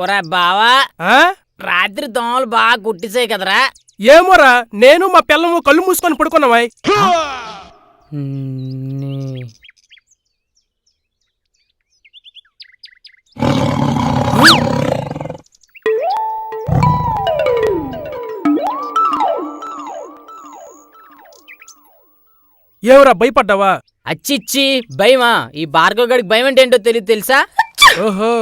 ఒరా బావా, ఆ? రాత్రి దోమలు బాగా కుట్టిసాయి కదరా. ఏమోరా, నేను మా పిల్లము కళ్ళు మూసుకొని పడుకున్నావాయ్. ఏమరా భయపడ్డావా? అచ్చిచ్చి భయమా? ఈ భార్గవ్ గడికి భయం అంటే ఏంటో తెలియదు తెలుసా? ఓహో.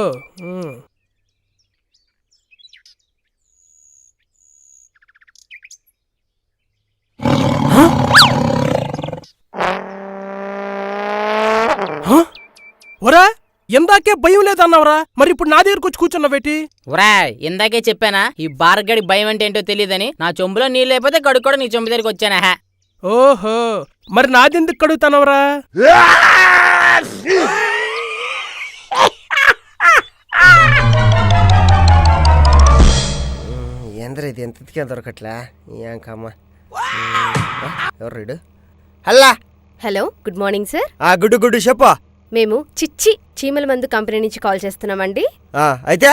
ఒరా, ఇందాకే భయం లేదన్నావరా, మరి ఇప్పుడు నా దగ్గరకు వచ్చి కూర్చున్నావేటి? ఒరా, ఇందాకే చెప్పానా ఈ భార్గవ్ గడికి భయం అంటే ఏంటో తెలియదని. నా చెంబులో నీళ్ళు లేకపోతే గడుకు కూడా నీ చెంబు దగ్గరికి వచ్చానా. ఓహో, మరి నాదెందుకు కడుగుతానవరా? ఏంద్ర ఇది ఎంత దొరకట్లా ఏంకమ్మా. ఎవరు రీడు? హల్లా. Hello, good morning sir. గుడ్డు చెప్పా. మేము చిచ్చి చీమల మందు కంపెనీ నుంచి కాల్ చేస్తున్నామండి. అయితే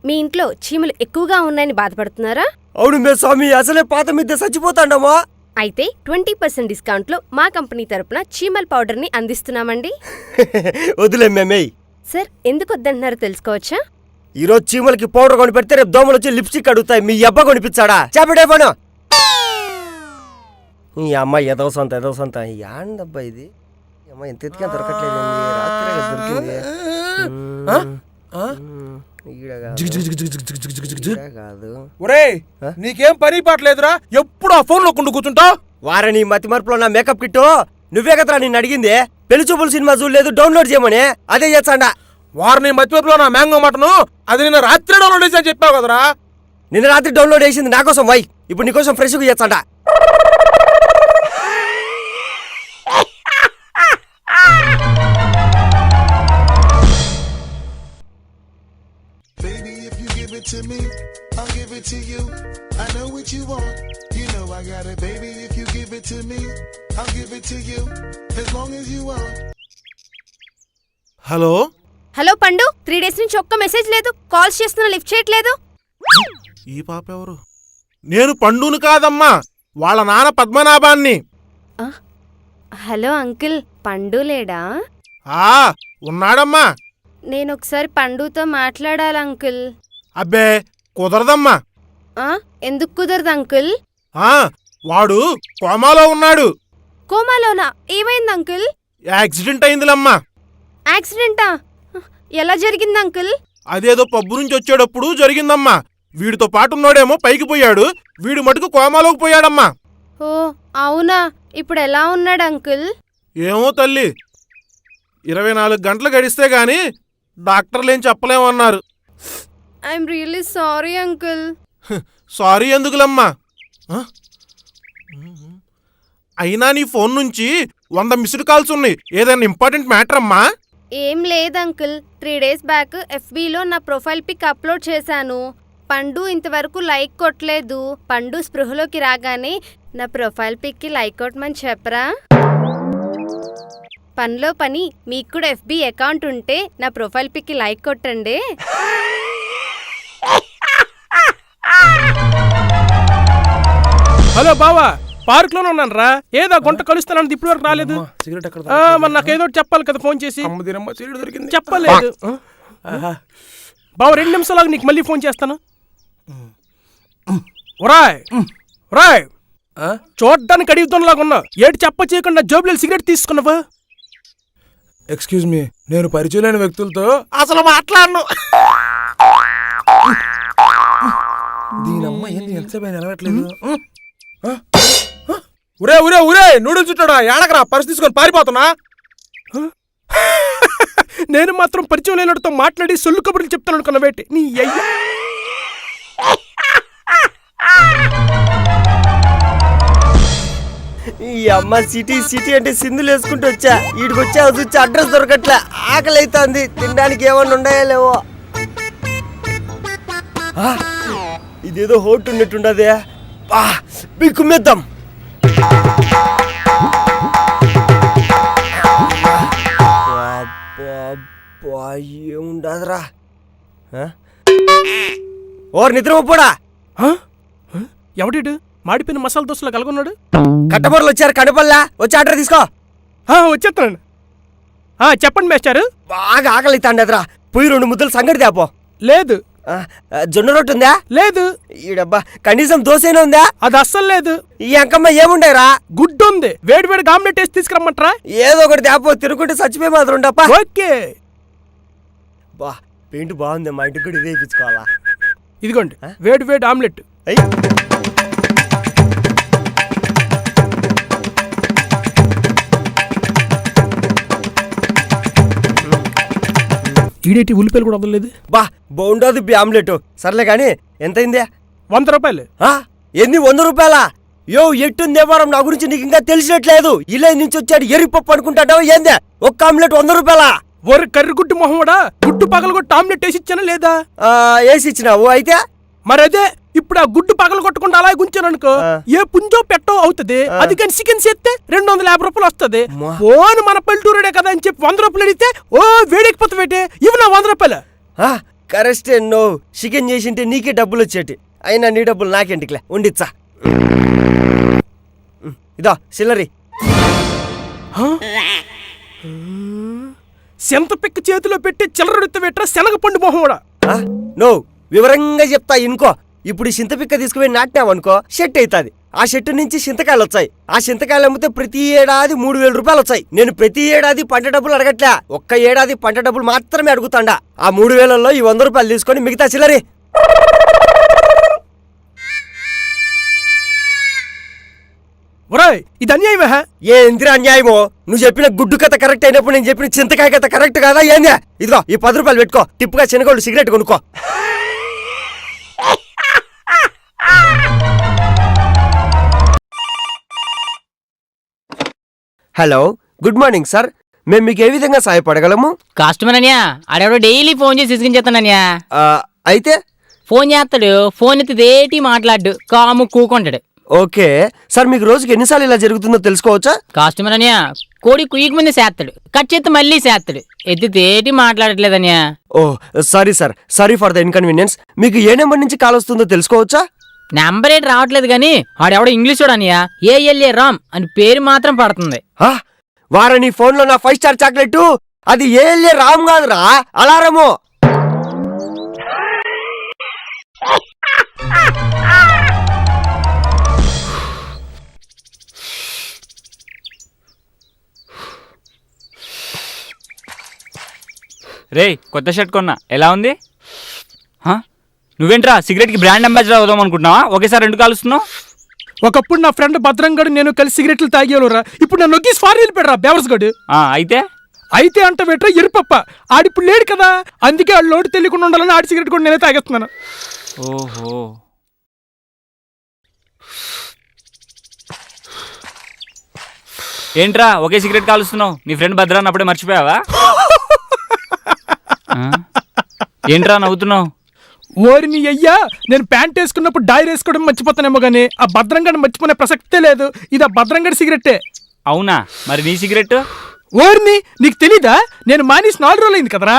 మీ ఇంట్లో చీమలు ఎక్కువగా ఉన్నాయని బాధపడుతున్నారా? అవును మే స్వామి, అసలే పాత మిద్దె చచ్చిపోతాండమ్మా. అయితే 20% డిస్కౌంట్లో మా కంపెనీ తరపున చీమల పౌడర్ని అందిస్తున్నామండి. వదిలే మేమేయ్. సార్, ఎందుకు వద్దంటున్నారో తెలుసుకోవచ్చా? ఈరోజు చీమలకి పౌడర్ కొని పెడితే రేపు దోమలు వచ్చి లిప్స్టిక్ అడుగుతాయి. మీ అబ్బా కొనిపించాడా? చెప్పడే పను. ఈ అమ్మాయి ఏదో సొంత యాందబ్బా ఇది. అమ్మాయి ఎంత ఎత్తిగా దొరకట్లేదు. రాత్రి దొరికింది. కాదు. ఒరేయ్, నీకేం పని పాటలేదురా? ఎప్పుడు ఆ ఫోన్ లో కూర్చుంటావు? వారని మతి మరుపులో నా మేకప్ కిట్ నువ్వే కదరా నిన్ను అడిగింది. పెళ్లి చూపులు సినిమా చూడలేదు, డౌన్లోడ్ చేయమని. అదే చేస్తాడా. వారిని మతిమరుపులో నా మ్యాంగో మటను అది నిన్న రాత్రి డౌన్లోడ్ చేసి చెప్పావు కదరా. నిన్న రాత్రి డౌన్లోడ్ చేసింది నా కోసం వై. ఇప్పుడు నీకోసం ఫ్రెష్గా చేస్తాడా. To me, I'll give it to you. I know what you want. You know I got it, baby. If you give it to me, I'll give it to you. As long as you want. Hello hello పండు, 3 days నుంచి ఒక్క message లేదు. Calls చేస్తున్నా lift చేయట్లేదు. ఈ పాప ఎవరు? నేను పండును కాదమ్మా, వాళ్ళ నాన్న పద్మనాభాన్ని. హలో అంకుల్, పండు లేడా? ఉన్నాడమ్మా. నేను ఒకసారి పండుతో మాట్లాడాలి అంకుల్. అబ్బే కుదరదమ్మా. ఎందుకు కుదరదు అంకుల్? వాడు కోమాలో ఉన్నాడు. కోమాలోనా? ఏమైంది అంకుల్? యాక్సిడెంట్ అయిందిలమ్మా. యాక్సిడెంటా? ఎలా జరిగింది అంకుల్? అదేదో పబ్బు నుంచి వచ్చేటప్పుడు జరిగిందమ్మా. వీడితో పాటున్నోడేమో పైకి పోయాడు, వీడు మటుకు కోమాలోకి పోయాడమ్మా. ఓ అవునా? ఇప్పుడు ఎలా ఉన్నాడు అంకుల్? ఏమో తల్లి, 24 గంటలు గడిస్తే గాని డాక్టర్లేం చెప్పలేమన్నారు. I'm really sorry uncle. Sorry ఎందుకులమ్మా. అయినా నీ ఫోన్ నుంచి 100 మిస్డ్ కాల్స్ ఉన్నాయి. ఏదైనా ఇంపార్టెంట్ మ్యాటర్ అమ్మా? ఏం లేదు అంకుల్, 3 days బ్యాక్ FBలో నా ప్రొఫైల్ పిక్ అప్లోడ్ చేశాను. పండు ఇంతవరకు లైక్ కొట్టలేదు. పండు స్పృహలోకి రాగానే నా ప్రొఫైల్ పిక్కి లైక్ కొట్టమని చెప్పరా? పనిలో పని మీకు కూడా FB అకౌంట్ ఉంటే నా ప్రొఫైల్ పిక్కి లైక్ కొట్టండి. హలో బావా, పార్క్ లోనే ఉన్నాను రా. ఏదో గుంట కలుస్తానన్నది ఇప్పుడు వరకు రాలేదు. మరి నాకేదో చెప్పాలి కదా ఫోన్ చేసి. చెప్పలేదు బావ. 2 నిమిషాలు నీకు మళ్ళీ ఫోన్ చేస్తాను. చూడ్డానికి అడుగుతున్నలాగా ఉన్నావు. ఏడు చెప్ప చేయకుండా జోబులో సిగరెట్ తీసుకున్నావా? ఎక్స్క్యూజ్ మీ, నేను పరిచయం లేని వ్యక్తులతో అసలు మాట్లాడను. దీనమ్మ ఏంది ఎంతసేపు నిలబెట్టలేదు. ఉరే ఉరే ఉరే నూడిల్స్ చుట్టాడా? ఏడకరా పర్సు తీసుకొని పారిపోతున్నా. నేను మాత్రం పరిచయం లేనతో మాట్లాడి సొల్లు కబుర్లు చెప్తాను అనుకున్న వేటి నీ అయ్య. ఈ అమ్మ సిటీ అంటే సింధులు వేసుకుంటూ వచ్చా. ఈడికొచ్చా వచ్చి అడ్రస్ దొరకట్లే. ఆకలి అవుతుంది, తినడానికి ఏమన్నా ఉన్నాయా లేవో. ఇదేదో హోట్ ఉన్నట్టుండదే. బిక్కుమేద్దాం. ఏముండదురా. ఓర్ నిద్రపోడా ఆ? ఆ? ఎవడిడు మాడిపోయిన మసాలా దోశలో కలుగున్నాడు? కట్టబొరలు వచ్చారు కడపల్లా వచ్చి ఆర్డర్ తీసుకో. వచ్చేస్తున్నాను. చెప్పండి మేస్టారు. బాగా ఆకలి అవుతాండద్రా, పోయి 2 ముద్దలు సంగటి తేపో. లేదు. జొన్న రొట్టె ఉందా? లేదు. ఈడబ్బా కనీసం దోశైనా ఉందా? అది అస్సలు లేదు. ఈ అంకమ్మ ఏముండేరా? గుడ్డు ఉంది, వేడి వేడి ఆమ్లెట్ వేసి తీసుకురమ్మంటారా? ఏదో ఒకటి తేపో, తిరుగుంటే చచ్చిపోయి మాత్రం ఉండప్పా. ఓకే. బా పెయింట్ బాగుంది, మా ఇంటికి కూడా ఇదే ఇప్పించుకోవాలా. ఇదిగోండి వేడి వేడి ఆమ్లెట్. అయ్యి ఈడేటి ఉల్లిపాయలు కూడా వదలలేదు. బా బాగుండదు ఆమ్లెట్. సర్లే కానీ ఎంతైందే? 100 రూపాయలు. ఎన్ని 100 రూపాయలా? యో ఎట్టుంది వ్యవహారం, నా గురించి నీకు ఇంకా తెలిసినట్లేదు. ఇలా నుంచి వచ్చాడు ఎరిపప్పు అనుకుంటాడావా ఏందే? ఒక్క ఆమ్లెట్ 100 రూపాయలా? ఒరు కర్రి గుడ్డు మొహమ్మడా, గుడ్డు పగలగొట్టి ఆమ్లెట్ వేసి ఇచ్చానా లేదా? వేసి ఇచ్చినావు అయితే. మరి అదే ఇప్పుడు ఆ గుడ్డు పగల కొట్టకుండా అలా గుంచాను అనుకో, ఏ పుంజో పెట్టో అవుతుంది. అది కానీ చికెన్ చేస్తే 250 రూపాయలు వస్తుంది. ఓన్ మన పల్లెటూరుడే కదా అని చెప్పి 100 రూపాయలు అడిగితే ఓ వేడెక్కిపోతావేటి? ఇవి నా 100 రూపాయలు. కరెస్టే, నో చికెన్ చేసింటే నీకే డబ్బులు వచ్చేటి, అయినా నీ డబ్బులు నాకేంటికిలే, ఉండిచ్చా. ఇదో సిల్లరి. సెంత పిక్క చేతిలో పెట్టి చిల్లరెడుత పెట్టరా శనగపండు మొహమ్మడా. నో వివరంగా చెప్తా ఇనుకో. ఇప్పుడు చింతపిక్క తీసుకుపోయి నాటినావనుకో, షెట్ అవుతుంది. ఆ షెట్టు నుంచి చింతకాయలు వచ్చాయి. ఆ చింతకాయలు అమ్మితే ప్రతి ఏడాది 3000 రూపాయలు వచ్చాయి. నేను ప్రతి ఏడాది పంట డబ్బులు అడగట్లే, ఒక్క ఏడాది పంట డబ్బులు మాత్రమే అడుగుతాండా. ఆ 3000లో ఈ 100 రూపాయలు తీసుకొని మిగతా చిల్లరి. ఒరేయ్ ఇది అన్యాయమే. ఏ ఎందిరా అన్యాయమో? నువ్వు చెప్పిన గుడ్డు కథ కరెక్ట్ అయినప్పుడు నేను చెప్పిన చింతకాయ కథ కరెక్ట్ కాదా ఏందే? ఇదిగో ఈ 10 రూపాయలు పెట్టుకో, టిప్పుగా శనగోళ్ళు సిగరెట్ కొనుక్కో. Hello, good morning sir. మేము మీకు ఏ విధంగా సహాయపడగలము? కస్టమర్ అన్యా ఆడెవడో డైలీ ఫోన్ చేసి ఇసుకించేస్తానన్యా. అయితే ఫోన్ చేస్తాడు, ఫోన్ ఎత్తిదేటి మాట్లాడు, కాము కూకుంటాడు. ఓకే సార్, మీకు రోజుకి ఎన్నిసార్లు ఇలా జరుగుతుందో తెలుసుకోవచ్చా? కస్టమర్ అన్యా కోడి కుయ్యకు ముందే చేస్తాడు, కట్ చేస్తే మళ్ళీ చేస్తాడు, ఎత్తిదేటి మాట్లాడట్లేదన్యా. Oh sorry sir, sorry for the inconvenience. మీకు ఏ నెంబర్ నుంచి కాల్ వస్తుందో తెలుసుకోవచ్చా? నెంబర్ ఏంటి రావట్లేదు కానీ ఆడెవడో ఇంగ్లీష్ చూడనియా ఏఎల్ఏ రామ్ అని పేరు మాత్రం పడుతుంది. వారని ఫోన్ లో నా 5 స్టార్ చాక్లెట్, అది ఏఎల్ఏ రామ్ కాదురా, అలారము. రే కొత్త షర్ట్ కొన్నా, ఎలా ఉంది? నువ్వేంట్రా సిగరెట్కి బ్రాండ్ అంబాసిడర్ అవుదాం అనుకుంటున్నావా? ఒకేసారి 2 కాలుస్తున్నావు. ఒకప్పుడు నా ఫ్రెండ్ భద్రంగడు నేను కలిసి సిగరెట్లు తాగేవాళ్ళరా, ఇప్పుడు నన్ను నొక్కి ఫారెన్ వెళ్ళిపోయారా బేవర్స్ గడు. అయితే అంట వెట్రా ఎరుపప్ప, ఆడిప్పుడు లేడు కదా, అందుకే ఆడు లోటు తెలియకుండా ఉండాలని ఆడి సిగరెట్ కూడా నేనే తాగేస్తున్నాను. ఓహో, ఏంట్రా ఒకే సిగరెట్ కాలుస్తున్నావు? నీ ఫ్రెండ్ భద్రాన్ని అప్పుడే మర్చిపోయావా? ఏంట్రా నవ్వుతున్నావు? ఓరిని అయ్యా, నేను ప్యాంట్ వేసుకున్నప్పుడు డైర్ వేసుకోవడం మర్చిపోతానేమో గానీ ఆ భద్రంగడిని మర్చిపోనే ప్రసక్తే లేదు. ఇది ఆ భద్రంగడి సిగరెట్టే. అవునా, మరి నీ సిగరెట్? ఓరిని నీకు తెలీదా? నేను మానేసి 4 రోజులు అయింది కదరా.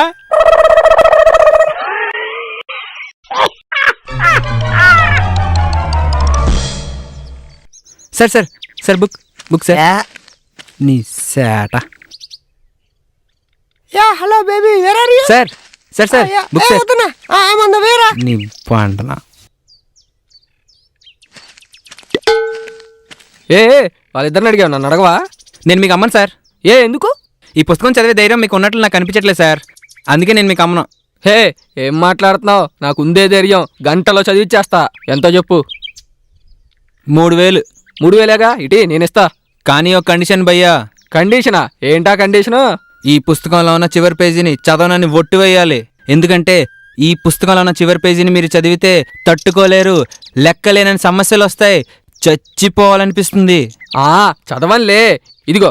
Sir sir sir book book sir. నీ సేట. Hello baby, where are you? Sir sir sir book sir. నీ పంటన. వాళ్ళిద్దరిని అడిగావు, నన్ను అడగవా? నేను మీకు అమ్మను సార్. ఎందుకు? ఈ పుస్తకం చదివే ధైర్యం మీకు ఉన్నట్లు నాకు అనిపించట్లేదు సార్, అందుకే నేను మీకు అమ్మను. ఏం మాట్లాడుతున్నావు? నాకు ఉందే ధైర్యం, గంటలో చదివిచ్చేస్తా. ఎంతో చెప్పు. 3000. 3000గా ఇటీ నేనిస్తా. కానీ ఒక కండిషన్ భయ్యా. కండిషనా? ఏంటా కండిషను? ఈ పుస్తకంలో ఉన్న చివరి పేజీని చదవనని ఒట్టు వేయాలి. ఎందుకంటే ఈ పుస్తకంలో ఉన్న చివరి పేజీని మీరు చదివితే తట్టుకోలేరు, లెక్కలేనని సమస్యలు వస్తాయి, చచ్చిపోవాలనిపిస్తుంది. చదవన్లే. ఇదిగో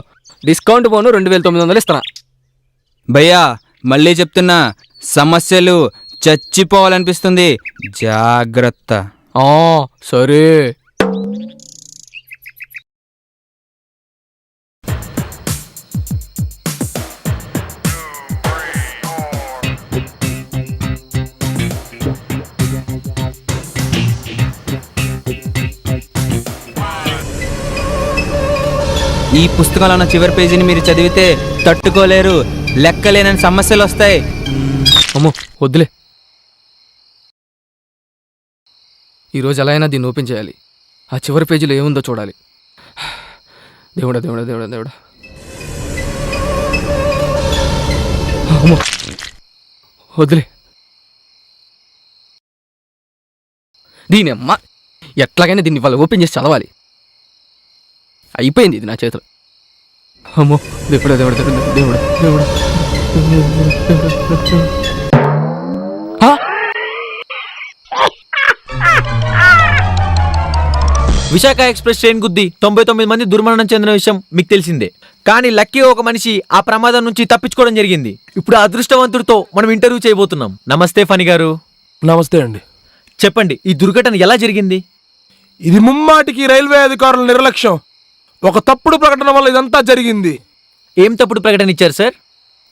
డిస్కౌంట్ పోను 2900 ఇస్తున్నా. భయ్యా మళ్ళీ చెప్తున్నా, సమస్యలు, చచ్చిపోవాలనిపిస్తుంది, జాగ్రత్త. సరే. ఈ పుస్తకంలో ఉన్న చివరి పేజీని మీరు చదివితే తట్టుకోలేరు, లెక్కలేనని సమస్యలు వస్తాయి. అమ్మో వద్దులే, ఈరోజు ఎలా అయినా దీన్ని ఓపెన్ చేయాలి. ఆ చివరి పేజీలో ఏముందో చూడాలి. దేవుడా దేవుడా దేవుడా దేవుడా. అమ్మో వద్దులే. దీని అమ్మ ఎట్లాగైనా దీన్ని ఇవాళ ఓపెన్ చేసి చదవాలి. అయిపోయింది ఇది నా చేతిలో. అమ్మో దేవుడా దేవుడా దేవుడా దేవుడా దేవుడా. విశాఖ ఎక్స్ప్రెస్ ట్రైన్ గుద్ది 99 మంది దుర్మరణం చెందిన విషయం మీకు తెలిసిందే. కానీ లక్కీ ఒక మనిషి ఆ ప్రమాదం నుంచి తప్పించుకోవడం జరిగింది. ఇప్పుడు ఆ అదృష్టవంతుడితో మనం ఇంటర్వ్యూ చేయబోతున్నాం. నమస్తే ఫణి గారు. నమస్తే అండి. చెప్పండి, ఈ దుర్ఘటన ఎలా జరిగింది? ఇది ముమ్మాటికి రైల్వే అధికారుల నిర్లక్ష్యం. ఒక తప్పుడు ప్రకటన వల్ల ఇదంతా జరిగింది. ఏం తప్పుడు ప్రకటన ఇచ్చారు సార్?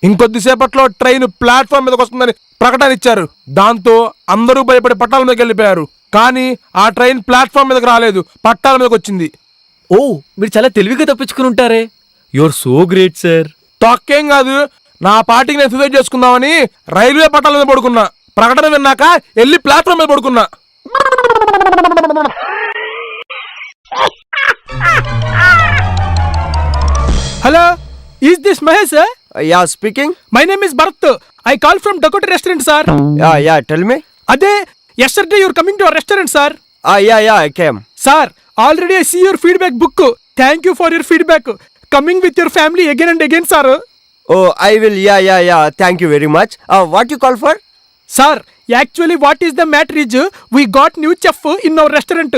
ఇంకొద్దిసేపట్లో ట్రైన్ ప్లాట్ఫామ్ మీదకి వస్తుందని ప్రకటన ఇచ్చారు. దాంతో అందరూ భయపడి పట్టాల మీదకి వెళ్ళిపోయారు. కానీ ఆ ట్రైన్ ప్లాట్ఫామ్ మీదకి రాలేదు, పట్టాల మీదకి వచ్చింది. ఓ, మీరు చాలా తెలివిగా తప్పించుకుని ఉంటారే. Your so great sir. తొక్కేం కాదు, నా పార్టీకి నేను సూసైడ్ చేసుకుందామని రైల్వే పట్టాల మీద పడుకున్నా. ప్రకటన విన్నాక వెళ్ళి ప్లాట్ఫామ్ మీద పడుకున్నా. Hello, is this Mahesh? Yeah speaking. My name is Bharat. I call from Dakota restaurant sir. Yeah tell me. అదే yesterday you are coming to our restaurant sir. Yeah, I came. Sir, already I see your feedback book. Thank you for your feedback. Coming with your family again and again sir. Oh, I will. Yeah. Thank you very much. What you call for? Sir, actually what is the matter is we got new chef in our restaurant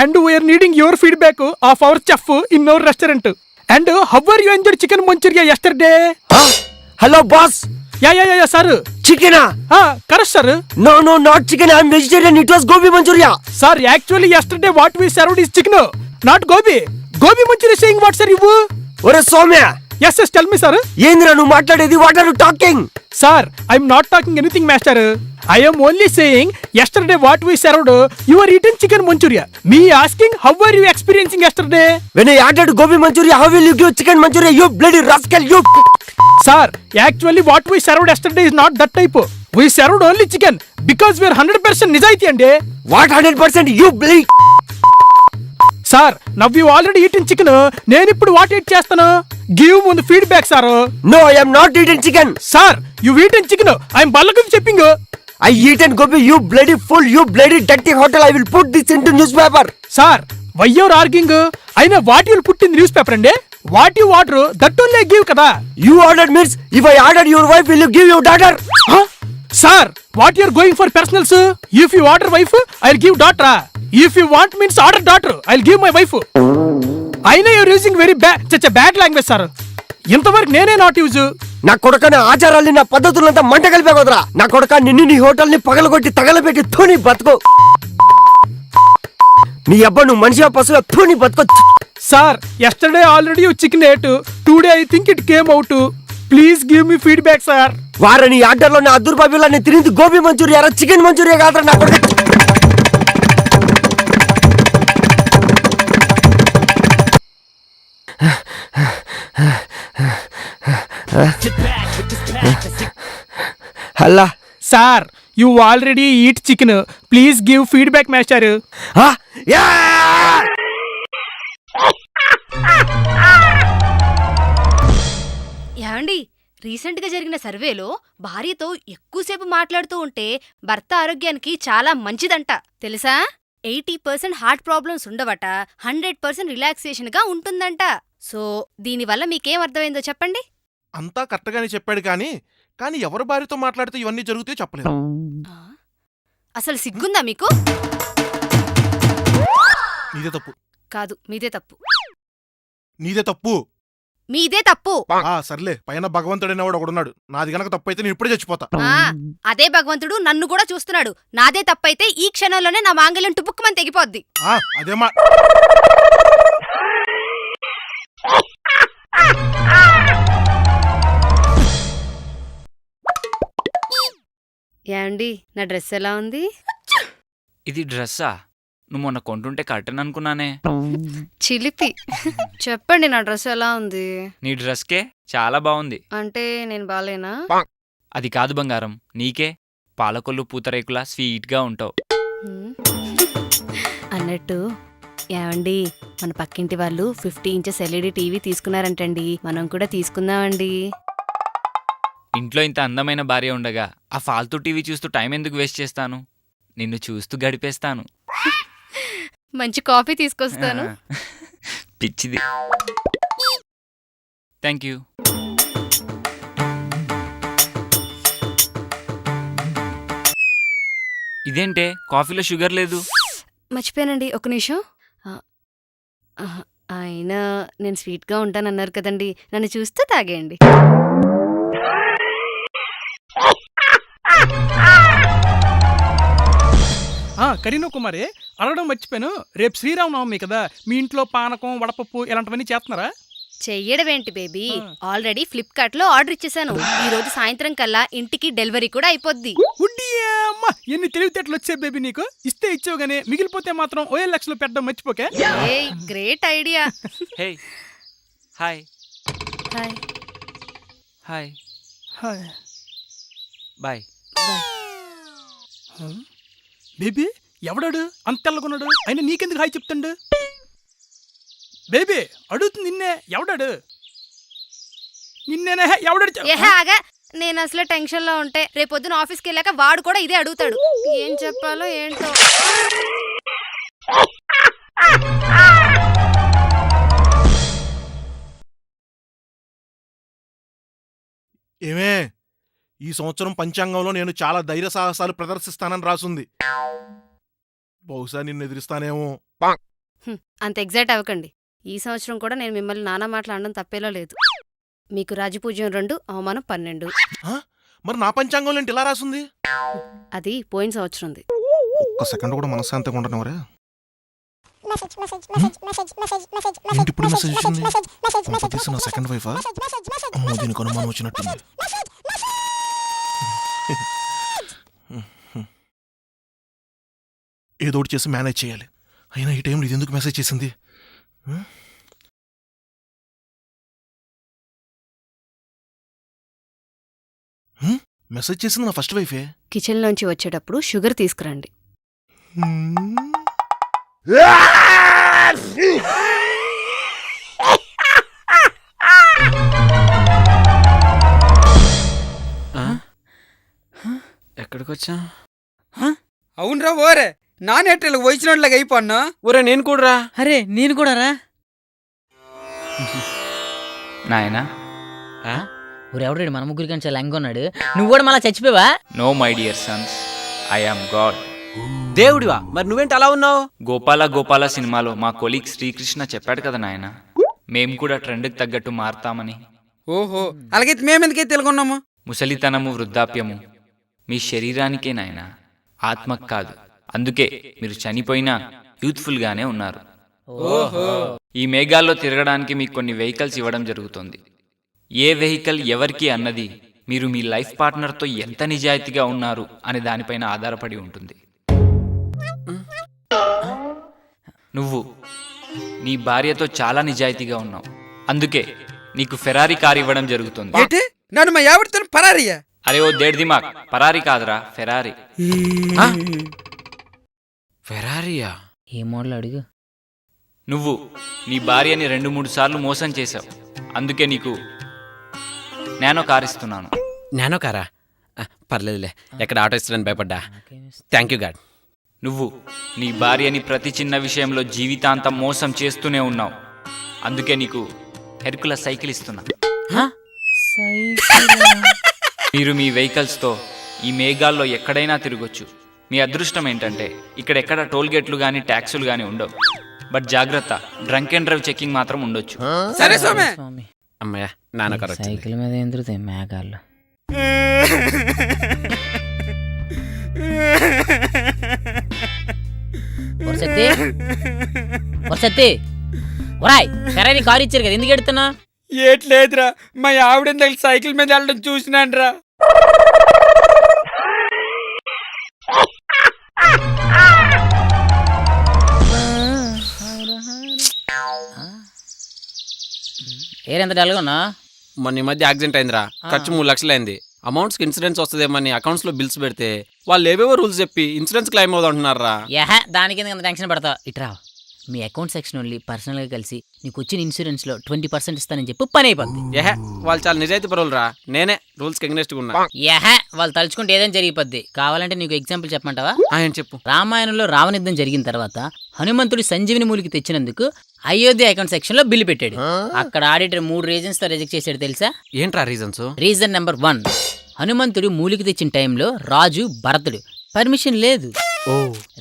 and we are needing your feedback of our chef in our restaurant. And how are you enjoyed chicken manchuria yesterday? Hello boss. Yeah sir. Chicken? Correct sir. No, not chicken. I'm vegetarian. It was gobi manchuria. Sir, actually yesterday what we served is chicken, not gobi. Gobi manchuria saying what sir you? Ore Somya. Yes, tell me sir. Yendra nu maatladedi, what are you talking? Sir, I'm not talking anything master. I am only saying yesterday what we served, you are eating chicken manchuria. Me asking how were you experiencing yesterday? When I ordered gobi manchuria, how will you give chicken manchuria? You bloody rascal, you. Sir, actually what we served yesterday is not that type. We served only chicken because we are 100% nijaiti ande. What 100%? You bloody. Sir, now you already eaten chicken. నేను ఇప్పుడు what eat చేస్తాను? Give ముందు feedback sir. No, I am not eating chicken. Sir, you eaten chicken. I am బల్లకం చెప్పింగ్. I eaten gobi, you bloody fool, you bloody dirty hotel. I will put this into newspaper. Sir, why you are arguing? అయినా what you will put in newspaper ande? What you order, that only I give kada. You ordered means if I ordered your wife, will you give your daughter? Huh? Sir, what you are going for personals? If you order wife, I'll give daughter. If you want means order daughter, I'll give my wife. I know you're using very bad language sir. ఇంతవరకు నేనే not use. నా కొడుకని ఆచారాల్ని నా పద్ధతులంతా మంట కలిపే కుదరా. నా కొడుక నిన్ను నీ హోటల్ ని పగలగొట్టి తగలబెట్టి థూని బతుకో. నీ అబ్బా నువ్వు మనిషి పశువు థూని బతుకో. Sir, yesterday already you chicken ate. Today I think it came out. Please give me feedback sir. వారని ఆర్డర్లో నా అదుర్బాబిలాన్ని తిరిగి గోబీ మంచూరియా చికెన్ మంచూరియా కాదురా నా కొడుక. హల్లా. Sir, you already eat chicken. Please give feedback master. ఏమండి, రీసెంట్ గా జరిగిన సర్వేలో భార్యతో ఎక్కువసేపు మాట్లాడుతూ ఉంటే భర్త ఆరోగ్యానికి చాలా మంచిదంట తెలుసా? 80% హార్ట్ ప్రాబ్లమ్స్ ఉండవట, 100% రిలాక్సేషన్ గా ఉంటుందంట. సో దీనివల్ల మీకేం అర్థమైందో చెప్పండి. అంతా కరెక్ట్గానే చెప్పాడు కానీ ఎవరి భార్యతో మాట్లాడితే ఇవన్నీ జరుగుతాయో చెప్పలేదు. అసలు సిగ్గుందా మీకు? నీదే తప్పు. కాదు, మీదే తప్పు. నీదే తప్పు. మీదే తప్పు. సర్లే, పైన భగవంతుడైన వాడు ఒకడున్నాడు. నాది గనక తప్పు అయితే నేను ఇప్పుడే చచ్చిపోతా. అదే భగవంతుడు నన్ను కూడా చూస్తున్నాడు. నాదే తప్పైతే ఈ క్షణంలోనే నా మాంగళ్యం టుపుక్కుమని తెగిపోద్ది. అదేమా యాండి, నా డ్రెస్ ఎలా ఉంది? ఇది డ్రెస్సా? నువ్వు మొన్న కొంటుంటే కట్టను అనుకున్నానే. చిలిపి. చెప్పండి నా డ్రెస్ ఎలా ఉంది? నీ డ్రెస్కే చాలా బాగుంది. అంటే నేను బాలేనా? అది కాదు బంగారం, నీకే పాలకొల్లు పూతరేకులా స్వీట్గా ఉంటావు. అన్నట్టు ఏమండి, మన పక్కింటి వాళ్ళు 50 ఇంచెస్ LED టీవీ తీసుకున్నారంటండి. మనం కూడా తీసుకుందామండి. ఇంట్లో ఇంత అందమైన భార్య ఉండగా ఆ ఫాల్తూ టీవీ చూస్తూ టైం ఎందుకు వేస్ట్ చేస్తాను? నిన్ను చూస్తూ గడిపేస్తాను. మంచి కాఫీ తీసుకొస్తాను. పిచ్చిది. Thank you. ఇదేంటే కాఫీలో షుగర్ లేదు? మర్చిపోయానండి, ఒక నిమిషం. అయినా నేను స్వీట్గా ఉంటానన్నారు కదండి, నన్ను చూస్తూ తాగేయండి. కరీనా కుమారి, అడగడం మర్చిపోయాను. రేపు శ్రీరామనవమి కదా, మీ ఇంట్లో పానకం, వడపప్పు ఇలాంటివన్నీ చేస్తున్నారా? చెయ్యడం ఏంటి బేబీ, ఆల్రెడీ ఫ్లిప్కార్ట్ లో ఆర్డర్ ఇచ్చేసాను. ఈ రోజు సాయంత్రం కల్లా ఇంటికి డెలివరీ కూడా అయిపోద్ది. అమ్మా, ఎన్ని తెలివితేటలు వచ్చాయి బేబీ నీకు. ఇస్తే ఇచ్చావు గానీ మిగిలిపోతే మాత్రం OLX లో పెట్టడం మర్చిపోకే. Great idea. Hey hi. Hi. Hi. Hi. Bye. Baby ఎవడాడు అంత తెల్లగొన్నాడు? అయినా నీకెందుకు హాయ్ చెప్తాడు? బేబీ అడుగుతుంది నిన్నే, ఎవడాడు? నిన్నేనే, ఎవడాడు? ఆగా, నేను అసలు టెన్షన్ లో ఉంటే రేపొద్దున ఆఫీస్కి వెళ్ళాక వాడు కూడా ఇదే అడుగుతాడు. ఏం చెప్పాలో ఏంటో. ఏమే, ఈ సంవత్సరం పంచాంగంలో నేను చాలా ధైర్య సాహసాలు ప్రదర్శిస్తానని రాసుంది. బహుశా నిన్ను ఎదిరిస్తానేమో. అంత ఎగ్జైట్ అవ్వకండి. ఈ సంవత్సరం కూడా నేను మిమ్మల్ని నానా మాట్లాడడం తప్పేలా లేదు. మీకు రాజపూజ్యం 2, అవమానం 12. మరి నా పంచాంగంలో ఏంటి ఇలా రాసుంది? అది పోయిన సంవత్సరంది. ఒక్క సెకండ్ కూడా మనశ్శాంతిగా ఉండనివరా? ఏంటి ఇప్పుడు మెసేజ్ వచ్చింది? నాకు తెలిసి నా సెకండ్ వైఫా? అమ్మో, దీనికి అనుమానం వచ్చినట్టుంది. ఏదో ఒకటి చేసి మేనేజ్ చేయాలి. అయినా ఈ టైంలో ఇది ఎందుకు మెసేజ్ చేసింది? మెసేజ్ చేసింది నా ఫస్ట్ వైఫే. కిచెన్ లోంచి వచ్చేటప్పుడు షుగర్ తీసుకురండి. ఎక్కడికొచ్చా? అవునరా ఓరే, నానేట్లకు వచ్చినట్లుగా అయిపోన్నా. ఊరే నేను కూడా. అరే నేను కూడా రా. నాయనా, ఊరెవడు మన ముగ్గురికి చాలా లంగా ఉన్నాడు. నువ్వు కూడా మళ్ళీ చచ్చిపోవా? No my dear sons, I am God. దేవుడివా? మరి నువ్వేంటి అలా ఉన్నావు? గోపాల గోపాల సినిమాలో మా కొలీగ్ శ్రీకృష్ణ చెప్పాడు కదా నాయన, మేము కూడా ట్రెండ్కి తగ్గట్టు మారుతామని. ఓహో, అలాగైతే మేమెందుకైతే తెలుగున్నాము? ముసలితనము, వృద్ధాప్యము మీ శరీరానికే నాయన, ఆత్మకు కాదు. అందుకే మీరు చనిపోయినా యూత్ఫుల్ గానే ఉన్నారు. ఈ మేఘాల్లో తిరగడానికి మీకు కొన్ని వెహికల్స్ ఇవ్వడం జరుగుతుంది. ఏ వెహికల్ ఎవరికి అన్నది మీరు మీ లైఫ్ పార్ట్నర్తో ఎంత నిజాయితీగా ఉన్నారు అనే దానిపైన ఆధారపడి ఉంటుంది. నువ్వు నీ భార్యతో చాలా నిజాయితీగా ఉన్నావు, అందుకే నీకు ఫెరారీ కార్ ఇవ్వడం జరుగుతుంది. నన్ను మా ఎవరితో పరారియా? అరే ఓ దేడ్ దిమాగ్, పరారీ కాదురా, ఫెరారీ. ఫెరారియా? ఏ మోడల్ అడుగు. నువ్వు నీ భార్యని 2-3 సార్లు మోసం చేశావు, అందుకే నీకు నానో కార్ ఇస్తున్నాను. నానో కారా? పర్లేదులే, ఎక్కడ ఆటో ఇస్తానని భయపడ్డా. Thank you God. నువ్వు నీ భార్యని ప్రతి చిన్న విషయంలో జీవితాంతం మోసం చేస్తూనే ఉన్నావు, అందుకే నీకు హెర్కులస్ సైకిల్ ఇస్తున్నా. మీరు మీ వెహికల్స్తో ఈ మేఘాల్లో ఎక్కడైనా తిరగొచ్చు. మీ అదృష్టం ఏంటంటే ఇక్కడెక్కడ టోల్ గేట్లు కానీ ట్యాక్సులు కానీ ఉండవు. బట్ జాగ్రత్త, డ్రంక్ అండ్ డ్రైవ్ చెకింగ్ మాత్రం ఉండొచ్చు. సరే సోమే. అమ్మయ్య, నానో కార్ వచ్చింది. సైకిల్ మీద ఏం తిరుగుతాయి మేఘాల్లో. ఫెరారీ కారు ఇచ్చారు కదా, ఎందుకు ఎడుతున్నా? ఏట్లేదురా, మా ఆవిడ సైకిల్ మీద వెళ్ళడం చూసినాన్రా. ఏరెంత డల్గా ఉన్నా? మొన్న ఈ మధ్య యాక్సిడెంట్ అయిందిరా, ఖర్చు 3 లక్షలు అయింది. అమౌంట్స్కి ఇన్సూరెన్స్ వస్తుందేమని అకౌంట్స్లో బిల్స్ పెడితే వాళ్ళు ఏవేవో రూల్స్ చెప్పి ఇన్సూరెన్స్ క్లెయిమ్ అవుదా అంటున్నారా. దానికి ఎందుకు టెన్షన్ పడతావు? ఇట్రా, మీ అకౌంట్ సెక్షన్ ఓన్లీ పర్సనల్గా కలిసి నీకు వచ్చిన ఇన్సూరెన్స్లో 20% ఇస్తానని చెప్పి పని అయిపోద్ది. వాళ్ళు చాలా నిజాయితీ పరువులురా, నేనే రూల్స్కి ఎగ్నెస్ట్గా ఉన్నా. వాళ్ళు తలుచుకుంటే ఏదైనా జరిగిపోద్ది. కావాలంటే నీకు ఎగ్జాంపుల్ చెప్పమంటావా? ఆయన చెప్పు. రామాయణంలో రావణ యుద్ధం జరిగిన తర్వాత హనుమంతుడు సంజీవిని మూలికి తెచ్చినందుకు అయోధ్య అకౌంట్ సెక్షన్ లో బిల్లు పెట్టాడు. అక్కడ ఆడిటర్ 3 రీజన్స్ తో రిజెక్ట్ చేశాడు తెలుసా? ఏంట్రా రీజన్స్? రీజన్ నెంబర్ 1, హనుమంతుడు మూలికి తెచ్చిన టైంలో రాజు భరతుడు పర్మిషన్ లేదు.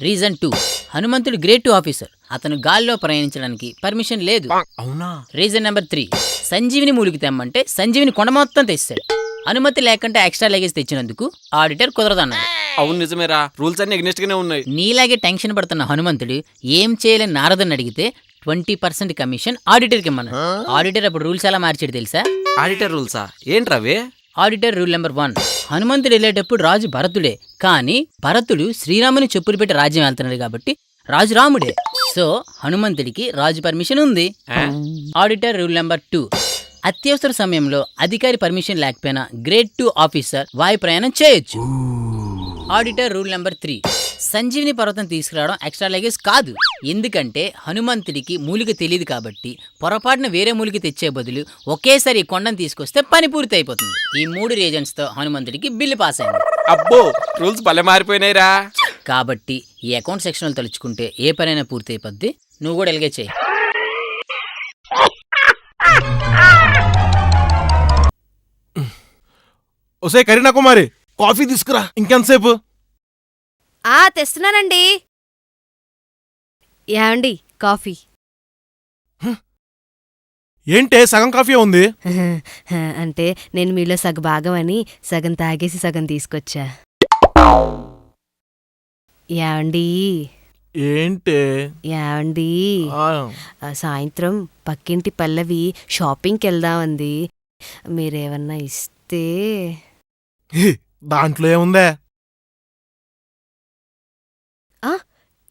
రీజన్ 2, హనుమంతుడు గ్రేడ్ 2 ఆఫీసర్, అతను గాల్లో ప్రయాణించడానికి పర్మిషన్ లేదు. అవునా? రీజన్ నెంబర్ 3, సంజీవిని మూలికి తెమ్మంటే సంజీవిని కొండ మొత్తం తెచ్చాడు. అనుమతి లేకుండా ఎక్స్ట్రా లగేజ్ తెచ్చినందుకు ఆడిటర్ కుదరదన్నాడు. అవును నిజమేరా, రూల్స్ అన్ని ఎగ్నెస్ట్ గానే ఉన్నాయి. నీలాగే టెన్షన్ పడుతున్న హనుమంతుడు ఏం చేయలేని నారదని అడిగితే 20% కమిషన్ ఆడిటర్కి ఇమ్మన్నాడు. ఆడిటర్ అప్పుడు రూల్స్ ఎలా మార్చాడు తెలుసా? ఆడిటర్ రూల్సా ఏంట్రవే? ఆడిటర్ రూల్ నెంబర్ 1, హనుమంతుడు వెళ్ళేటప్పుడు రాజు భరతుడే, కానీ భరతుడు శ్రీరాముని చెప్పులు పెట్టి రాజ్యం వెళ్తున్నాడు కాబట్టి రాజు రాముడే. సో హనుమంతుడికి రాజు పర్మిషన్ ఉంది. ఆడిటర్ రూల్ నెంబర్ 2, అత్యవసర సమయంలో అధికారి పర్మిషన్ లేకపోయినా గ్రేడ్ 2 ఆఫీసర్ వాయు ప్రయాణం చేయొచ్చు. ఆడిటర్ రూల్ నెంబర్ 3, సంజీవిని పర్వతం తీసుకురావడం ఎక్స్ట్రా లగేజ్ కాదు. ఎందుకంటే హనుమంతుడికి మూలిక తెలియదు కాబట్టి పొరపాటున వేరే మూలిక తెచ్చే బదులు ఒకేసారి ఈ కొండను తీసుకొస్తే పని పూర్తి అయిపోతుంది. ఈ 3 రీజన్స్ తో హనుమంతుడికి బిల్లు పాస్ అయింది. అబ్బో, రూల్స్ భలే మారిపోయినాయిరా. కాబట్టి ఈ అకౌంట్ సెక్షన్ తలుచుకుంటే ఏ పనైనా పూర్తి అయిపోద్ది. నువ్వు కూడా ఎలాగే చేయి. ఒసే కరీనా కుమారి, కాఫీ తీసుకురా. ఇంకెంతసేపు? తెస్తున్నానండి. ఏమండి కాఫీ? ఏంటే సగం కాఫీ ఉంది? అంటే నేను మీలో భాగం అని సగం తాగేసి సగం తీసుకొచ్చా. ఏమండి? ఏంటే? ఏమండి, సాయంత్రం పక్కింటి పల్లవి షాపింగ్కి వెళ్దామంది. మీరేమన్నా ఇస్తే. దాంట్లో ఏముందే?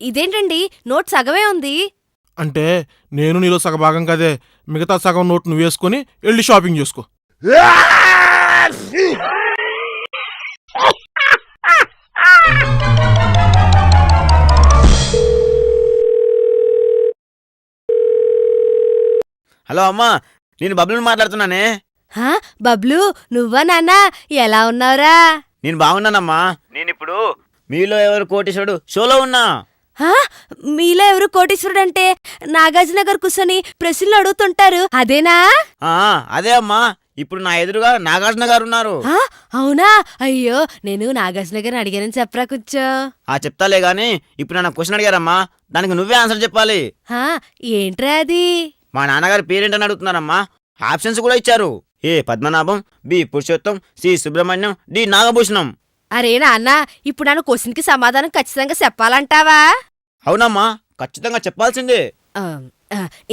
ఇదేంటండి, నోట్ సగమే ఉంది. అంటే నేను నీలో సగభాగం కదే, మిగతా సగం నోట్ నువ్వు వేసుకుని వెళ్ళి షాపింగ్ చేసుకో. హలో అమ్మా, నేను బబ్లుని మాట్లాడుతున్నానే. బబ్లు, నువ్వా నాన్నా? ఎలా ఉన్నావురా? నేను బాగున్నానమ్మా. నేనిప్పుడు మీలో ఎవరు కోటేశ్వరుడు షోలో ఉన్నా. మీలో ఎవరు కోటేశ్వరుడు అంటే నాగార్జునగర్ కూర్చొని ప్రశ్నలు అడుగుతుంటారు అదేనా? అదే అమ్మా. ఇప్పుడు నా ఎదురుగా నాగార్జున గారు ఉన్నారు. అవునా? అయ్యో, నేను నాగార్జున గారిని అడిగానని చెప్పరా కూర్చో. చెప్తాలే గాని ఇప్పుడు నన్ను క్వశ్చన్ అడిగారమ్మా, దానికి నువ్వే ఆన్సర్ చెప్పాలి. ఏంట్రా అది? మా నాన్నగారి పేరేంటని అడుగుతున్నారమ్మా. ఆప్షన్స్ కూడా ఇచ్చారు. A Padmanabham, B Purushottam, C Subrahmanyam, D Nagabhushanam. అరే నాన్న, ఇప్పుడు నన్ను క్వశ్చన్ కి సమాధానం ఖచ్చితంగా చెప్పాలంటావా? అవునమ్మా, ఖచ్చితంగా చెప్పాల్సిందే.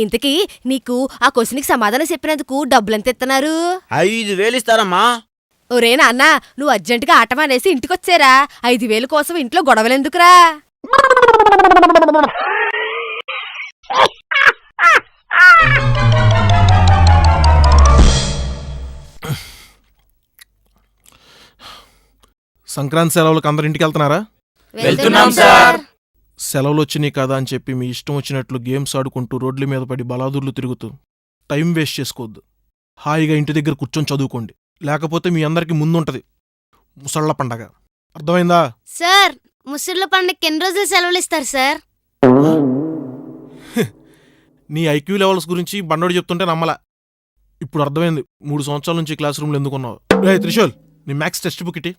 ఇంతకీ నీకు ఆ క్వశ్చన్ కి సమాధానం చెప్పినందుకు డబ్బులెంత ఇస్తున్నారు? 5,000 ఇస్తారమ్మా. ఒరే నాన్న, నువ్వు అర్జెంటుగా ఆట మానేసి ఇంటికొచ్చారా? 5,000 కోసం ఇంట్లో గొడవలెందుకురా? సంక్రాంతి సెలవులకు అందరు ఇంటికి వెళ్తున్నారా? వెళ్తున్నాం సార్. సెలవులు వచ్చినాయి కదా అని చెప్పి మీ ఇష్టం వచ్చినట్లు గేమ్స్ ఆడుకుంటూ రోడ్ల మీద పడి బలాదూర్లు తిరుగుతూ టైం వేస్ట్ చేసుకోవద్దు. హాయిగా ఇంటి దగ్గర కూర్చొని చదువుకోండి. లేకపోతే మీ అందరికి ముందుంటది ముసళ్ళ పండగ. అర్థమైందా? సార్, ముసళ్ళ పండగకి ఎన్ని రోజులు సెలవులు ఇస్తారు సార్? నీ ఐక్యూ లెవెల్స్ గురించి బండోడు చెప్తుంటే నమ్మలా. ఇప్పుడు అర్థమైంది 3 సంవత్సరాల నుంచి క్లాస్ రూమ్లో ఎందుకున్నావు. త్రిశూల్, నీ మ్యాథ్స్ టెక్స్ట్ బుక్ ఇటీ.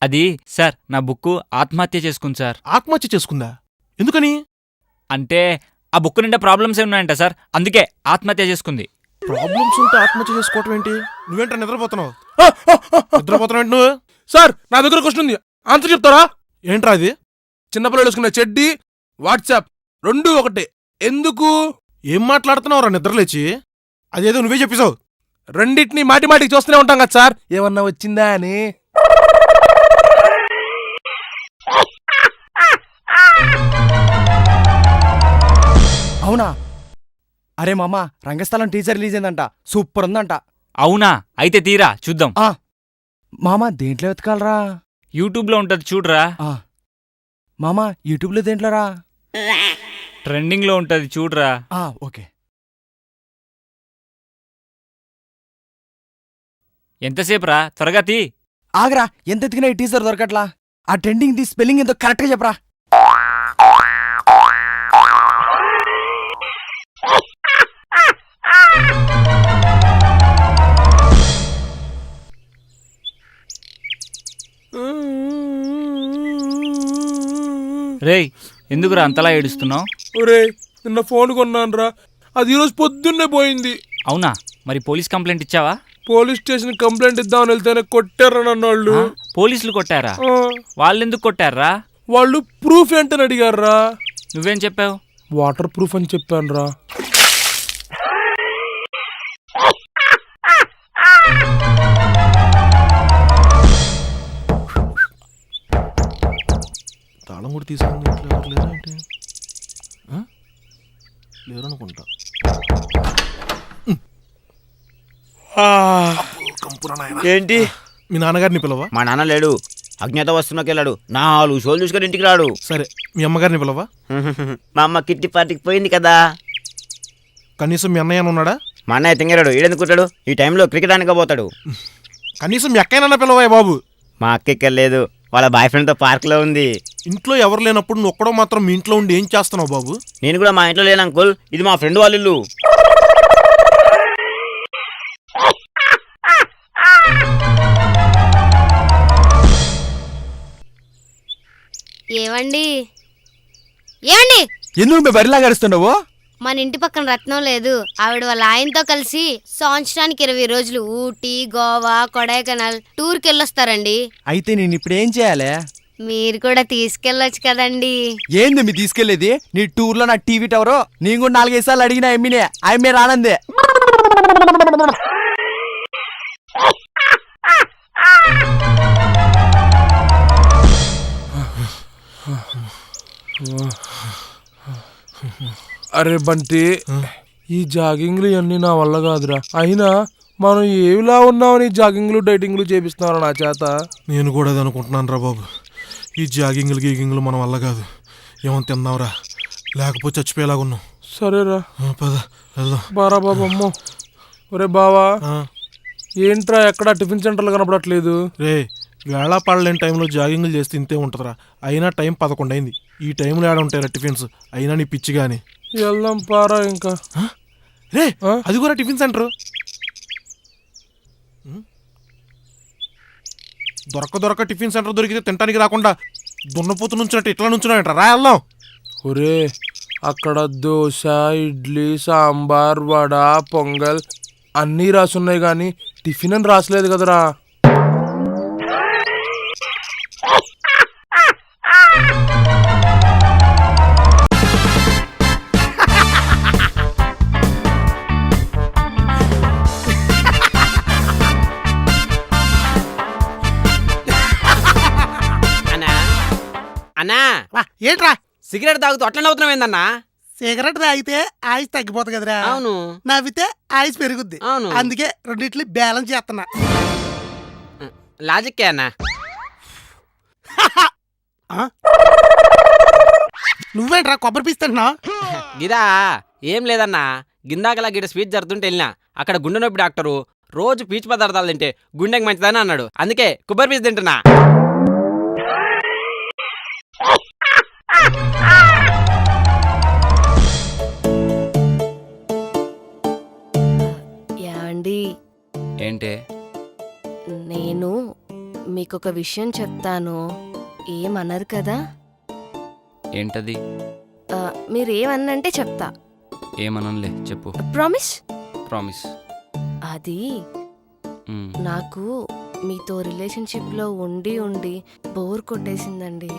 అది సార్, నా బుక్ ఆత్మహత్య చేసుకుంది సార్. ఆత్మహత్య చేసుకుందా? ఎందుకని? అంటే ఆ బుక్ నిండా ప్రాబ్లమ్స్ ఉన్నాయంట సార్, అందుకే ఆత్మహత్య చేసుకుంది. ప్రాబ్లమ్స్ ఉంటే ఆత్మహత్య చేసుకోవటం ఏంటి? నువ్వేంటా నిద్రపోతున్నావు? నిద్రపోతున్నావు నువ్వు? సార్, నా దగ్గర క్వశ్చన్ ఉంది, ఆన్సర్ చెప్తారా? ఏంట్రా అది? చిన్నపిల్లలు వేసుకున్న చెడ్డీ, వాట్సాప్ 2 ఒకటే. ఎందుకు? ఏం మాట్లాడుతున్నావురా నిద్రలేచి? అదేదో నువ్వే చెప్పేశావు. రెండింటినీ మాటి మాటికి చూస్తూనే ఉంటాం కదా సార్, ఏమన్నా వచ్చిందా అని. అవునా? అరే మామ రంగస్థలం టీచర్ రిలీజ్ అయిందంట, సూపర్ ఉందంట. అవునా? అయితే తీరా చూద్దాం. మామ దేంట్లో వెతకాలరా? యూట్యూబ్లో ఉంటుంది చూడరా. మామ యూట్యూబ్లో దేంట్లోరా? ట్రెండింగ్లో ఉంటుంది చూడరా. ఓకే. ఎంతసేపు రా, త్వరగా తీ. ఆగరా, ఎంత ఎతికినా ఈ టీచర్ దొరకట్లా. ఆ ట్రెండింగ్ ది స్పెల్లింగ్ ఎంతో కరెక్ట్గా చెప్పరా. రేయ్, ఎందుకురా అంతలా ఏడుస్తున్నావు? ఒరే నిన్న ఫోన్ కొన్నాను రా, అది ఈరోజు పొద్దున్నే పోయింది. అవునా? మరి పోలీస్ కంప్లైంట్ ఇచ్చావా? పోలీస్ స్టేషన్ కంప్లైంట్ ఇద్దామని వెళ్తేనే కొట్టారా నన్ను వాళ్ళు. పోలీసులు కొట్టారా? వాళ్ళెందుకు కొట్టారా? వాళ్ళు ప్రూఫ్ ఏంటని అడిగారా. నువ్వేం చెప్పావు? వాటర్ ప్రూఫ్ అని చెప్పాను రా. తాళం కూడా తీసుకుంది, ఇంట్లో ఎవరు లేరా ఏంటి? లేరు అనుకుంటా. ఏంటి మీ నాన్నగారిని పిలవా? మా నాన్న లేడు, అజ్ఞాత వస్తున్నకి వెళ్ళాడు. 4 షోలు చూసుకొని ఇంటికి రాడు. సరే మీ అమ్మగారిని పిలవా? మా అమ్మ కిట్టి పార్టీకి పోయింది కదా. కనీసం మీ అన్నయ్య ఉన్నాడా? మా అన్నయ్య తింగరాడు, ఈడెందుకుంటాడు? ఈ టైంలో క్రికెట్ ఆడక పోతాడు. కనీసం మీ అక్కయ్యనన్నా పిలవా బాబు? మా అక్క ఇక్కడ లేదు, వాళ్ళ బాయ్ ఫ్రెండ్తో పార్క్లో ఉంది. ఇంట్లో ఎవరు లేనప్పుడు నువ్వు ఒక్కడో మాత్రం మీ ఇంట్లో ఉండి ఏం చేస్తున్నావు బాబు? నేను కూడా మా ఇంట్లో లేను అంకుల్, ఇది మా ఫ్రెండ్ వాళ్ళ ఇల్లు. ఏవండి ఏమండి, ఎందుకు మేము బరిలా గడుస్తున్నావు? మన ఇంటి పక్కన రత్నం లేదు, ఆవిడ వాళ్ళ ఆయనతో కలిసి సంవత్సరానికి 20 రోజులు ఊటీ, గోవా, కొడైకెనాల్ టూర్కి వెళ్ళొస్తారండి. అయితే నేను ఇప్పుడు ఏం చేయాలి? మీరు కూడా తీసుకెళ్ళొచ్చు కదండి. ఏంది మీ తీసుకెళ్లేది? నీ టూర్లో నా టీవీ టవరు నేను కూడా 4-5 సార్లు అడిగిన ఎమ్మినే, ఆమె రానందే. అరే బంటి, ఈ జాగింగ్లు ఇవన్నీ నా వల్ల కాదురా. అయినా మనం ఏవిలా ఉన్నామని జాగింగ్లు డైటింగ్లు చేపిస్తున్నారు నా చేత. నేను కూడా అది అనుకుంటున్నాను రా బాబు. ఈ జాగింగ్లు గీగింగ్లు మన వల్ల కాదు. ఏమని తిన్నావురా, లేకపోతే చచ్చిపోయేలాగున్నావు. సరేరా పద వెళ్దాం. బారా బాబు. అమ్మో ఒరే బావా, ఏంట్రా ఎక్కడ టిఫిన్ సెంటర్లు కనపడట్లేదు? రే, వేళ పడలేని టైంలో జాగింగ్లు చేస్తే ఇంతే ఉంటుందిరా. అయినా టైం 11 అయింది. ఈ టైంలో ఏడ ఉంటాయిరా టిఫిన్స్? అయినా నీ పిచ్చి కానీ. వెళ్దాం పారా ఇంకా. రే, అది కూడా టిఫిన్ సెంటర్. దొరక టిఫిన్ సెంటర్ దొరికితే తినడానికి రాకుండా దున్నపోతు నుంచినట్టు ఇట్లా నుంచున్నాయంట. రా వెళ్దాం. ఒరే అక్కడ దోశ, ఇడ్లీ, సాంబార్, వడ, పొంగల్ అన్నీ రాసున్నాయి కానీ టిఫిన్ అని రాసలేదు కదరా. అన్నా ఏంట్రా సిగరెట్ తాగుతూ అట్లనే అవుతున్నావు ఏందన్నా? సిగరెట్ తాగితే ఆయుష్ తగ్గిపోతుంది కదరా. అవును. నవ్వితే ఆయుష్ పెరుగుద్ది. అవును. అందుకే రెండిట్లు బ్యాలెన్స్ చేస్తున్నా. లాజిక్కే అన్నా. నువ్వేంట్రా కొబ్బరి పీస్తున్నావు? గిదా ఏం లేదన్నా, గిందాకలా గిడ స్పీచ్ జరుగుతుంటే వెళ్ళినా. అక్కడ గుండె నొప్పి డాక్టరు రోజు పీచు పదార్థాలు తింటే గుండెకి మంచిదని అన్నాడు. అందుకే కొబ్బరి పీచు తింటున్నా. యాండి, ఏంటే? నేను మీకొక విషయం చెప్తాను, ఏమనరు కదా? ఏంటది? మీరేమన్నంటే చెప్తా. ఏమనలే, చెప్పు. ప్రామిస్. ప్రామిస్. అది నాకు మీతో రిలేషన్షిప్లో ఉండి ఉండి బోర్ కొట్టేసిందండి.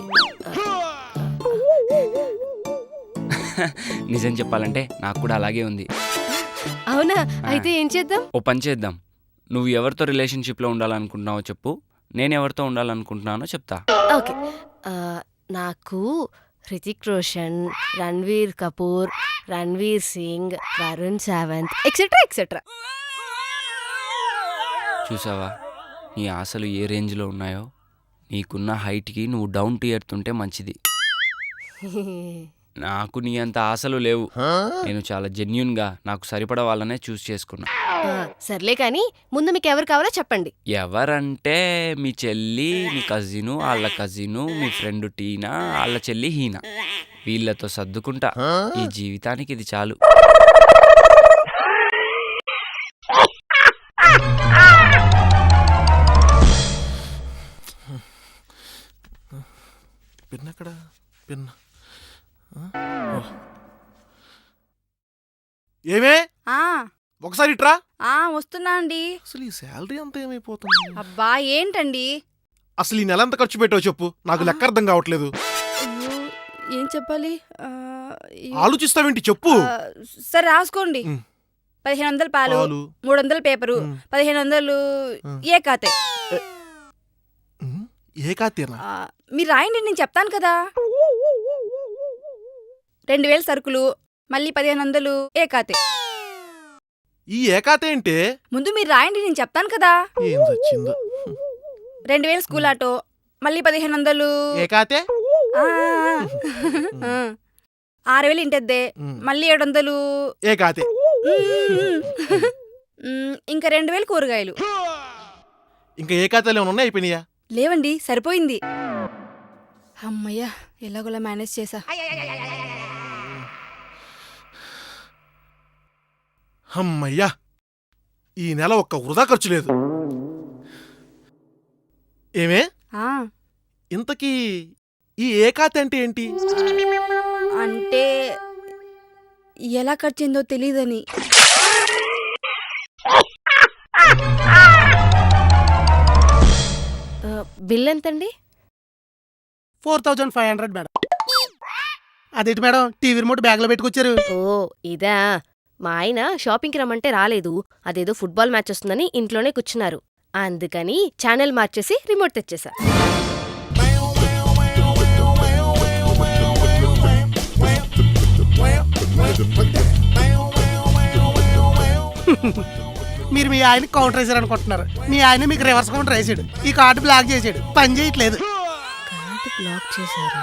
నిజం చెప్పాలంటే నాకు కూడా అలాగే ఉంది. అవునా? అయితే ఏం చేద్దాం? ఓ పని చేద్దాం. నువ్వు ఎవరితో రిలేషన్షిప్లో ఉండాలనుకుంటున్నావో చెప్పు, నేను ఎవరితో ఉండాలనుకుంటున్నానో చెప్తా. ఓకే. నాకు హృతిక్ రోషన్, రణ్వీర్ కపూర్, రణ్వీర్ సింగ్, వరుణ్ సావంత్ ఎక్సెట్రా ఎక్సెట్రా. చూసావా నీ ఆశలు ఏ రేంజ్లో ఉన్నాయో. నీకున్న హైట్కి నువ్వు డౌన్ టు ఎర్త్ ఉంటే మంచిది. నాకు నీ అంత ఆశలు లేవు. నేను చాలా జెన్యున్గా నాకు సరిపడ వాళ్ళనే చూస్ చేసుకున్నా. సర్లే కానీ ముందు మీకు ఎవరు కావాలో చెప్పండి. ఎవరంటే మీ చెల్లి, మీ కజిను, వాళ్ళ కజిను, మీ ఫ్రెండ్ టీనా, వాళ్ళ చెల్లి హీనా. వీళ్ళతో సర్దుకుంటా. ఈ జీవితానికి ఇది చాలు. పిన్ ఎక్కడ? పిన్ ఏమే ఒకసారి ఇట్రా. వస్తున్నా అండి. అసలు ఈ శాలరీ అంతా ఏమైపోతుంది? అబ్బా ఏంటండి అసలు ఈ నెల ఎంత ఖర్చు పెట్టావు చెప్పు, నాకు లెక్క అర్థం కావట్లేదు. ఏం చెప్పాలి? ఆలోచిస్తావేంటి చెప్పు. సరే రాసుకోండి. 1500 పాలు, 300 పేపరు, 1500 ఏ ఖాతే. ఏ ఖాతేనా? మీరు రాయండి, నేను చెప్తాను కదా. 2000 సరుకులు, మళ్ళీ 1500 ఏ ఖాతే. ఈ ఏకాతే ఏంటే? ముందు మీరు రాయండి, నేను చెప్తాను కదా. ఏం వచ్చిందో. 2000 స్కూల్ ఆటో, మళ్ళీ 1500 ఏకాతే. 6000 ఇంటద్దే, మళ్ళీ 700 ఏకాతే. ఇంకా 2000 కూరగాయలు. ఇంకా ఏకాతలు ఏమైనా ఉన్నాయి? అయిపోయినాయా? లేవండి, సరిపోయింది. అమ్మయ్యా, ఎలాగోలా మేనేజ్ చేసా. అమ్మయ్యా, ఈ నెల ఒక్క వృధా ఖర్చు లేదు. ఏమే ఇంతకీ ఈ ఏకాతి అంటే ఏంటి? అంటే ఎలా ఖర్చిందో తెలీదని. బిల్ ఎంతండి? 4500 మేడం. అదేంటి మేడం టీవీ రిమోట్ బ్యాగ్లో పెట్టుకొచ్చారు? ఓ ఇదా, మా ఆయన షాపింగ్కి రమ్మంటే రాలేదు. అదేదో ఫుట్బాల్ మ్యాచ్ వస్తుందని ఇంట్లోనే కూర్చున్నారు. అందుకని ఛానల్ మార్చేసి రిమోట్ తెచ్చేసా. మీరు మీ ఆయన కౌంటర్ వేసారు అనుకుంటున్నారు. మీ ఆయన మీకు రివర్స్ కౌంటర్ వేసాడు. ఈ కార్డు బ్లాక్ చేసాడు, పని చేయట్లేదు. కార్డు బ్లాక్ చేశారు.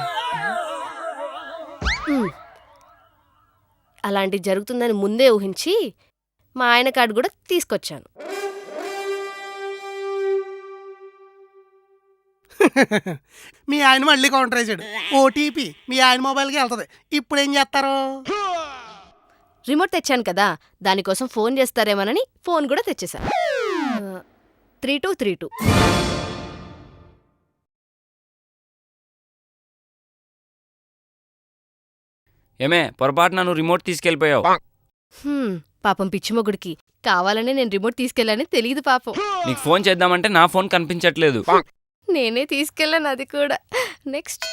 అలాంటి జరుగుతుందని ముందే ఊహించి మా ఆయన కార్డు కూడా తీసుకొచ్చాను. మీ ఆయన మళ్ళీ కౌంటర్ వేసాడు. ఓటీపీ మీ ఆయన మొబైల్కి వెళ్తుంది. ఇప్పుడు ఏం చేస్తారు? రిమోట్ తెచ్చాను కదా, దానికోసం ఫోన్ చేస్తారేమోనని ఫోన్ కూడా తెచ్చేసా. 3232. ఏమే పొరపాటున నువ్వు రిమోట్ తీసుకెళ్ళిపోయావు. పాపం పిచ్చిమొగుడికి కావాలనే నేను రిమోట్ తీసుకెళ్ళానని తెలియదు పాపం. నీకు ఫోన్ చేద్దామంటే నా ఫోన్ కనిపించట్లేదు. నేనే తీసుకెళ్ళాను అది కూడా. నెక్స్ట్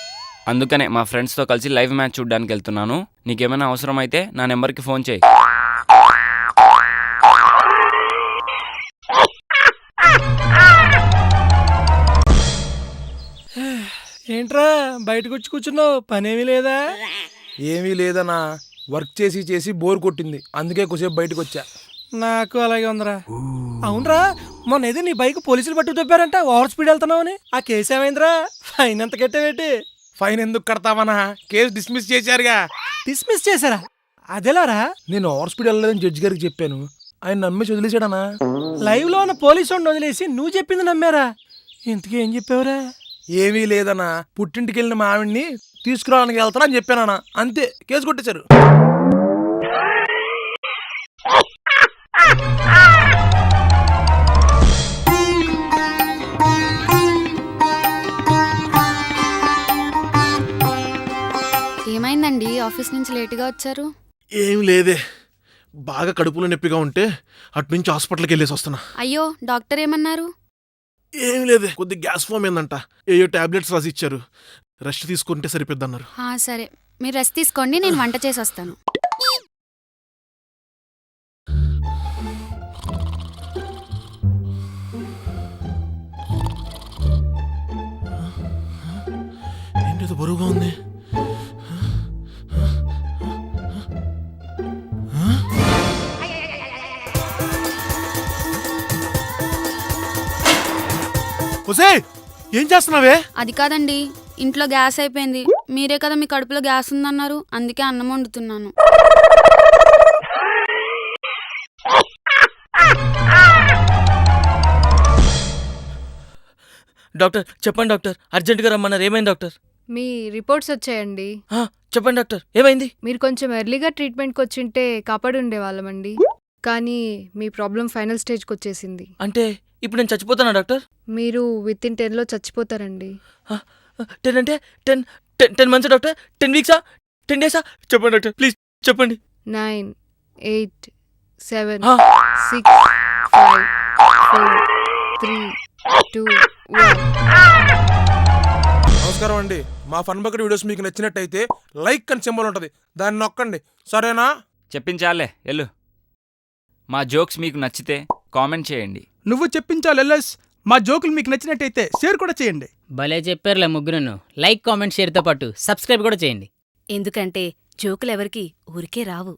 అందుకనే మా ఫ్రెండ్స్తో కలిసి లైవ్ మ్యాచ్ చూడ్డానికి వెళ్తున్నాను. నీకేమైనా అవసరం అయితే నా నెంబర్కి ఫోన్ చేయి. ఏంట్రా బయటకు వచ్చి కూర్చున్నావు? పనేమీ లేదా? ఏమీ లేదన్నా, వర్క్ చేసి చేసి బోర్ కొట్టింది, అందుకే కొద్దిసేపు బయటకు వచ్చా. నాకు అలాగే ఉందిరా. అవునరా, మొన్న ఏదో నీ బైక్ పోలీసులు పట్టు తప్పారంట, ఓవర్ స్పీడ్ వెళ్తున్నావని. ఆ కేసు ఏమైందిరా? ఫైన్ ఎంత కట్టావేటి? ఫైన్ ఎందుకు కడతావనా, కేసు డిస్మిస్ చేశారుగా. డిస్మిస్ చేశారా? అదేలారా? నేను ఓవర్ స్పీడ్ వెళ్ళలేదని జడ్జి గారికి చెప్పాను, ఆయన నమ్మేసి వదిలేశాడనా. లైవ్ లో ఉన్న పోలీసు వాడిని వదిలేసి నువ్వు చెప్పింది నమ్మారా? ఇంతకీ ఏం చెప్పావురా? ఏమీ లేదన్నా, పుట్టింటికి వెళ్ళిన మా ఆవిడ్ని తీసుకురావడానికి వెళ్తానా అని చెప్పానన్నా, అంతే కేసు కొట్టేశారు. ఏమైందండి, ఆఫీస్ నుంచి లేటుగా వచ్చారు? ఏం లేదే, బాగా కడుపులో నొప్పిగా ఉంటే అటునుంచి హాస్పిటల్కి వెళ్ళేసి వస్తున్నా. అయ్యో, డాక్టర్ ఏమన్నారు? ఏం లేదే, కొద్ది గ్యాస్ ఫామ్ ఏందంట, ఏయో టాబ్లెట్స్ రాసి ఇచ్చారు, రెస్ట్ తీసుకుంటే సరిపోద్ది అన్నారు. సరే, మీరు రెస్ట్ తీసుకోండి, నేను వంట చేసి వస్తాను. ఏంటిది బరువుగా ఉంది? ఒసే ఏం చేస్తున్నావే? అది కాదండి, ఇంట్లో గ్యాస్ అయిపోయింది. మీరే కదా మీ కడుపులో గ్యాస్ ఉందన్నారు, అందుకే అన్నం వండుతున్నాను. డాక్టర్ చెప్పండి డాక్టర్, అర్జెంటుగా రమ్మన్నారు. ఏమైంది డాక్టర్? మీ రిపోర్ట్స్ వచ్చాయండి. చెప్పండి డాక్టర్, ఏమైంది? మీరు కొంచెం ఎర్లీగా ట్రీట్మెంట్కి వచ్చింటే కాపాడి ఉండేవాళ్ళమండి. కానీ మీ ప్రాబ్లం ఫైనల్ స్టేజ్కి వచ్చేసింది. అంటే ఇప్పుడు నేను చచ్చిపోతానా డాక్టర్? మీరు విత్ ఇన్ 10లో చచ్చిపోతారండి. 10 అంటే 10 మంత్స్ డాక్టర్? 10 వీక్సా? 10 డేసా? చెప్పండి డాక్టర్, ప్లీజ్ చెప్పండి. 9, 8, 7, 6, 5, 4, 3, 2, 1. నమస్కారం అండి. మా ఫన్ బకెట్ వీడియోస్ మీకు నచ్చినట్టయితే లైక్ అని సింబల్ ఉంటుంది, దాన్ని నొక్కండి, సరేనా? చెప్పించాలే ఎల్లు. మా జోక్స్ మీకు నచ్చితే కామెంట్ చేయండి. నువ్వు చెప్పించాలి ఎల్ఎస్. మా జోకులు మీకు నచ్చినట్టయితే షేర్ కూడా చేయండి. భలే చెప్పారులే ముగ్గురును. లైక్, కామెంట్, షేర్తో పాటు సబ్స్క్రైబ్ కూడా చేయండి. ఎందుకంటే జోకులు ఎవరికి ఊరికే రావు.